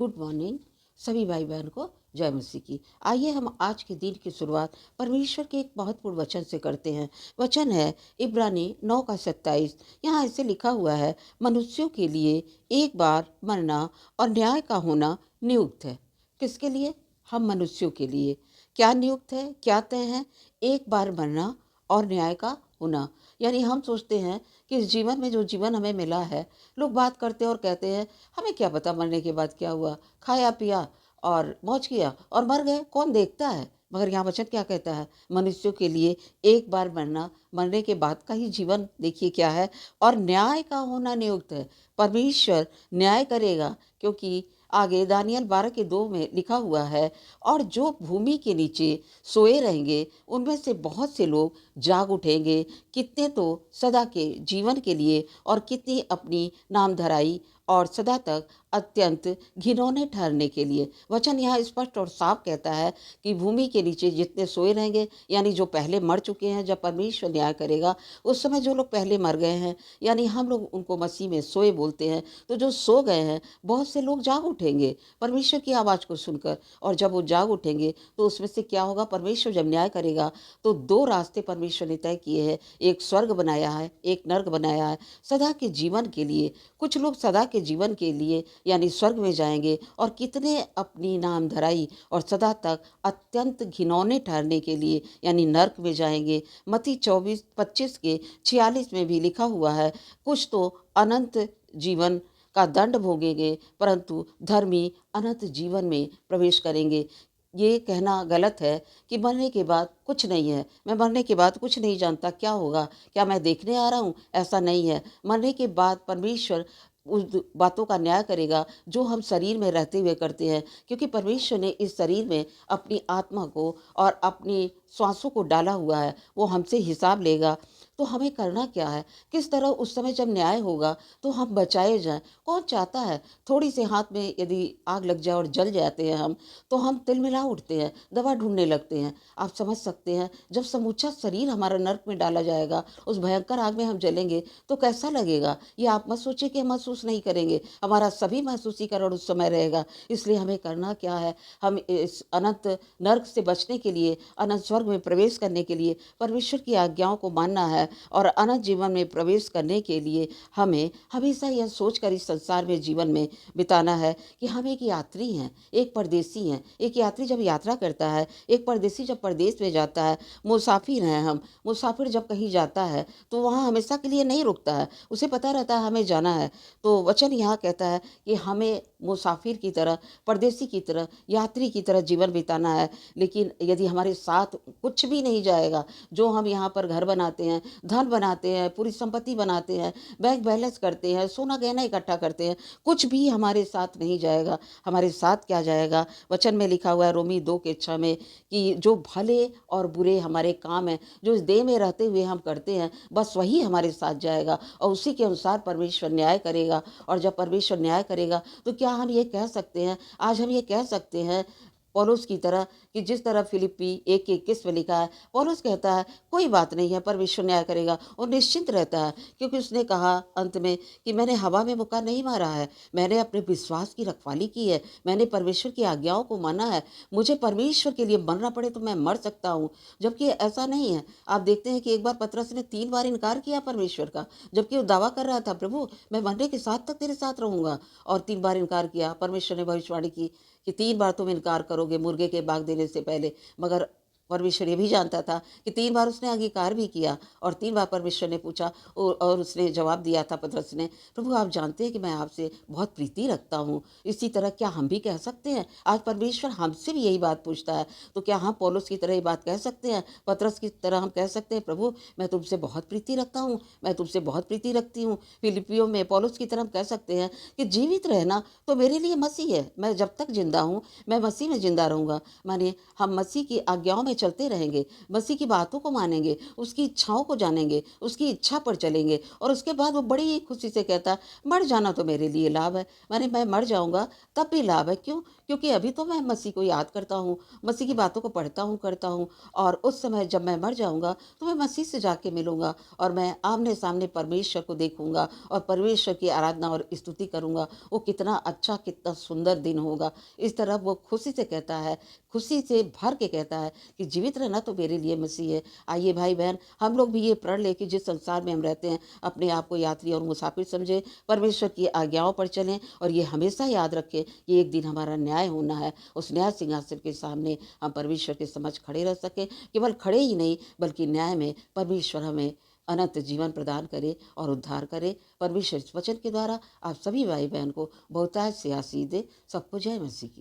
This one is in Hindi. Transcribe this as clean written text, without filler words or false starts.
गुड मॉर्निंग सभी भाई बहन को। जय मसीह की। आइए हम आज के दिन की शुरुआत परमेश्वर के एक महत्वपूर्ण वचन से करते हैं। वचन है इब्रानी 9 का 27। यहाँ ऐसे लिखा हुआ है, मनुष्यों के लिए एक बार मरना और न्याय का होना नियुक्त है। किसके लिए? हम मनुष्यों के लिए। क्या नियुक्त है, क्या तय है? एक बार मरना और न्याय का होना। यानी हम सोचते हैं कि इस जीवन में जो जीवन हमें मिला है, लोग बात करते हैं और कहते हैं हमें क्या पता मरने के बाद क्या हुआ, खाया पिया और मौज किया और मर गए, कौन देखता है। मगर यहाँ वचन क्या कहता है? मनुष्यों के लिए एक बार मरना, मरने के बाद का ही जीवन देखिए क्या है, और न्याय का होना नियुक्त है। परमेश्वर न्याय करेगा, क्योंकि आगे दानियल 12 के 2 में लिखा हुआ है, और जो भूमि के नीचे सोए रहेंगे उनमें से बहुत से लोग जाग उठेंगे, कितने तो सदा के जीवन के लिए और कितनी अपनी नामधराई और सदा तक अत्यंत घिनौने ठहरने के लिए। वचन यहाँ स्पष्ट और साफ कहता है कि भूमि के नीचे जितने सोए रहेंगे, यानी जो पहले मर चुके हैं, जब परमेश्वर न्याय करेगा उस समय जो लोग पहले मर गए हैं, यानी हम लोग उनको मसीह में सोए बोलते हैं, तो जो सो गए हैं बहुत से लोग जाग उठेंगे परमेश्वर की आवाज़ को सुनकर। और जब वो जाग उठेंगे तो उसमें से क्या होगा? परमेश्वर जब न्याय करेगा तो दो रास्ते परमेश्वर ने तय किए हैं। एक स्वर्ग बनाया है, एक नर्क बनाया है, सदा के जीवन के लिए। कुछ लोग सदा के जीवन के लिए यानी स्वर्ग में जाएंगे, और कितने अपनी नामधराई और सदा तक अत्यंत घिनौने ठहरने के लिए यानी नर्क में जाएंगे। मत्ती 24:25-46 में भी लिखा हुआ है, कुछ तो अनंत जीवन का दंड भोगेंगे, परंतु धर्मी अनंत जीवन में प्रवेश करेंगे। ये कहना गलत है कि मरने के बाद कुछ नहीं है, मैं मरने के बाद कुछ नहीं जानता क्या होगा, क्या मैं देखने आ रहा हूँ, ऐसा नहीं है। मरने के बाद परमेश्वर उस बातों का न्याय करेगा जो हम शरीर में रहते हुए करते हैं, क्योंकि परमेश्वर ने इस शरीर में अपनी आत्मा को और अपनी श्वासों को डाला हुआ है, वो हमसे हिसाब लेगा। तो हमें करना क्या है? किस तरह उस समय जब न्याय होगा तो हम बचाए जाएं। कौन चाहता है थोड़ी से हाथ में यदि आग लग जाए और जल जाते हैं हम, तो हम तिलमिला उठते हैं, दवा ढूंढने लगते हैं। आप समझ सकते हैं जब समूचा शरीर हमारा नर्क में डाला जाएगा, उस भयंकर आग में हम जलेंगे तो कैसा लगेगा? ये आप मत सोचिए कि हम महसूस नहीं करेंगे, हमारा सभी महसूसीकरण उस समय रहेगा। इसलिए हमें करना क्या है? हम इस अनंत नर्क से बचने के लिए, अनंत स्वर्ग में प्रवेश करने के लिए परमेश्वर की आज्ञाओं को मानना है, और अनंत जीवन में प्रवेश करने के लिए हमें हमेशा यह सोचकर इस संसार में जीवन में बिताना है कि हम एक यात्री हैं, एक परदेसी हैं। एक यात्री जब यात्रा करता है, एक परदेसी जब परदेश में जाता है, मुसाफिर हैं हम। मुसाफिर जब कहीं जाता है तो वहाँ हमेशा के लिए नहीं रुकता है, उसे पता रहता है हमें जाना है। तो वचन यहाँ कहता है कि हमें मुसाफिर की तरह, परदेसी की तरह, यात्री की तरह जीवन बिताना है। लेकिन यदि हमारे साथ कुछ भी नहीं जाएगा, जो हम यहाँ पर घर बनाते हैं, धन बनाते हैं, पूरी संपत्ति बनाते हैं, बैंक बैलेंस करते हैं, सोना गहना इकट्ठा करते हैं, कुछ भी हमारे साथ नहीं जाएगा। हमारे साथ क्या जाएगा? वचन में लिखा हुआ है रोमी 2:6 में कि जो भले और बुरे हमारे काम हैं, जो इस देह में रहते हुए हम करते हैं, बस वही हमारे साथ जाएगा, और उसी के अनुसार परमेश्वर न्याय करेगा। और जब परमेश्वर न्याय करेगा तो क्या हम ये कह सकते हैं, आज हम ये कह सकते हैं पौलुस की तरह, कि जिस तरह फिलिप्पी 1:21 में लिखा है, पौलुस कहता है कोई बात नहीं है, परमेश्वर न्याय करेगा, और निश्चिंत रहता है, क्योंकि उसने कहा अंत में कि मैंने हवा में मुक्का नहीं मारा है, मैंने अपने विश्वास की रखवाली की है, मैंने परमेश्वर की आज्ञाओं को माना है। मुझे परमेश्वर के लिए मरना पड़े तो मैं मर सकता हूँ। जबकि ऐसा नहीं है। आप देखते हैं कि एक बार पतरस ने 3 बार इनकार किया परमेश्वर का, जबकि वो दावा कर रहा था, प्रभु मैं मरने के साथ तक तेरे साथ रहूंगा, और 3 बार इनकार किया। परमेश्वर ने भविष्यवाणी की कि 3 बार तुम इनकार करोगे मुर्गे के बाग देने से पहले। मगर परमेश्वर ये भी जानता था कि 3 बार उसने अंगीकार भी किया, और 3 बार परमेश्वर ने पूछा, और उसने जवाब दिया था पतरस ने, प्रभु आप जानते हैं कि मैं आपसे बहुत प्रीति रखता हूँ। इसी तरह क्या हम भी कह सकते हैं? आज परमेश्वर हमसे भी यही बात पूछता है, तो क्या हम पौलुस की तरह ये बात कह सकते हैं, पतरस की तरह हम कह सकते हैं, प्रभु मैं तुमसे बहुत प्रीति रखता हूँ, मैं तुमसे बहुत प्रीति रखती हूँ। फिलिपियों में पौलुस की तरह हम कह सकते हैं कि जीवित रहना तो मेरे लिए मसीह है, मैं जब तक जिंदा हूँ मैं मसीह में जिंदा रहूंगा। माने हम मसीह की आज्ञाओं में चलते रहेंगे, मसीह की बातों को मानेंगे, उसकी इच्छाओं को जानेंगे, उसकी इच्छा पर चलेंगे और उसके बाद वो बड़ी ही खुशी से कहता है, मर जाना तो मेरे लिए लाभ है। माने मैं मर जाऊँगा तब भी लाभ है। क्यों? क्योंकि अभी तो मैं मसीह को याद करता हूँ, मसीह की बातों को पढ़ता हूँ, करता हूँ और उस समय जब मैं मर जाऊँगा तो मैं मसीह से जाके मिलूँगा और मैं आमने-सामने परमेश्वर को देखूँगा और परमेश्वर की आराधना और स्तुति करूँगा। वो कितना अच्छा, कितना सुंदर दिन होगा। इस तरह वो खुशी से कहता है, खुशी से भर के कहता है कि जीवित रहना तो मेरे लिए मसीह है। आइए भाई-बहन, हम लोग भी ये प्रण लें कि जिस संसार में हम रहते हैं, अपने आप को यात्री और मुसाफिर समझें, परमेश्वर की आज्ञाओं पर चलें और ये हमेशा याद रखें कि एक दिन हमारा न्याय होना है। उस न्याय सिंहासन के सामने हम परमेश्वर के समक्ष खड़े रह सकें। केवल खड़े ही नहीं, बल्कि न्याय में परमेश्वर हमें अनंत जीवन प्रदान करे और उद्धार करे। परमेश्वर इस वचन के द्वारा आप सभी भाई-बहन को बहुतायत से आशीष दे। सबको जय मसीह की।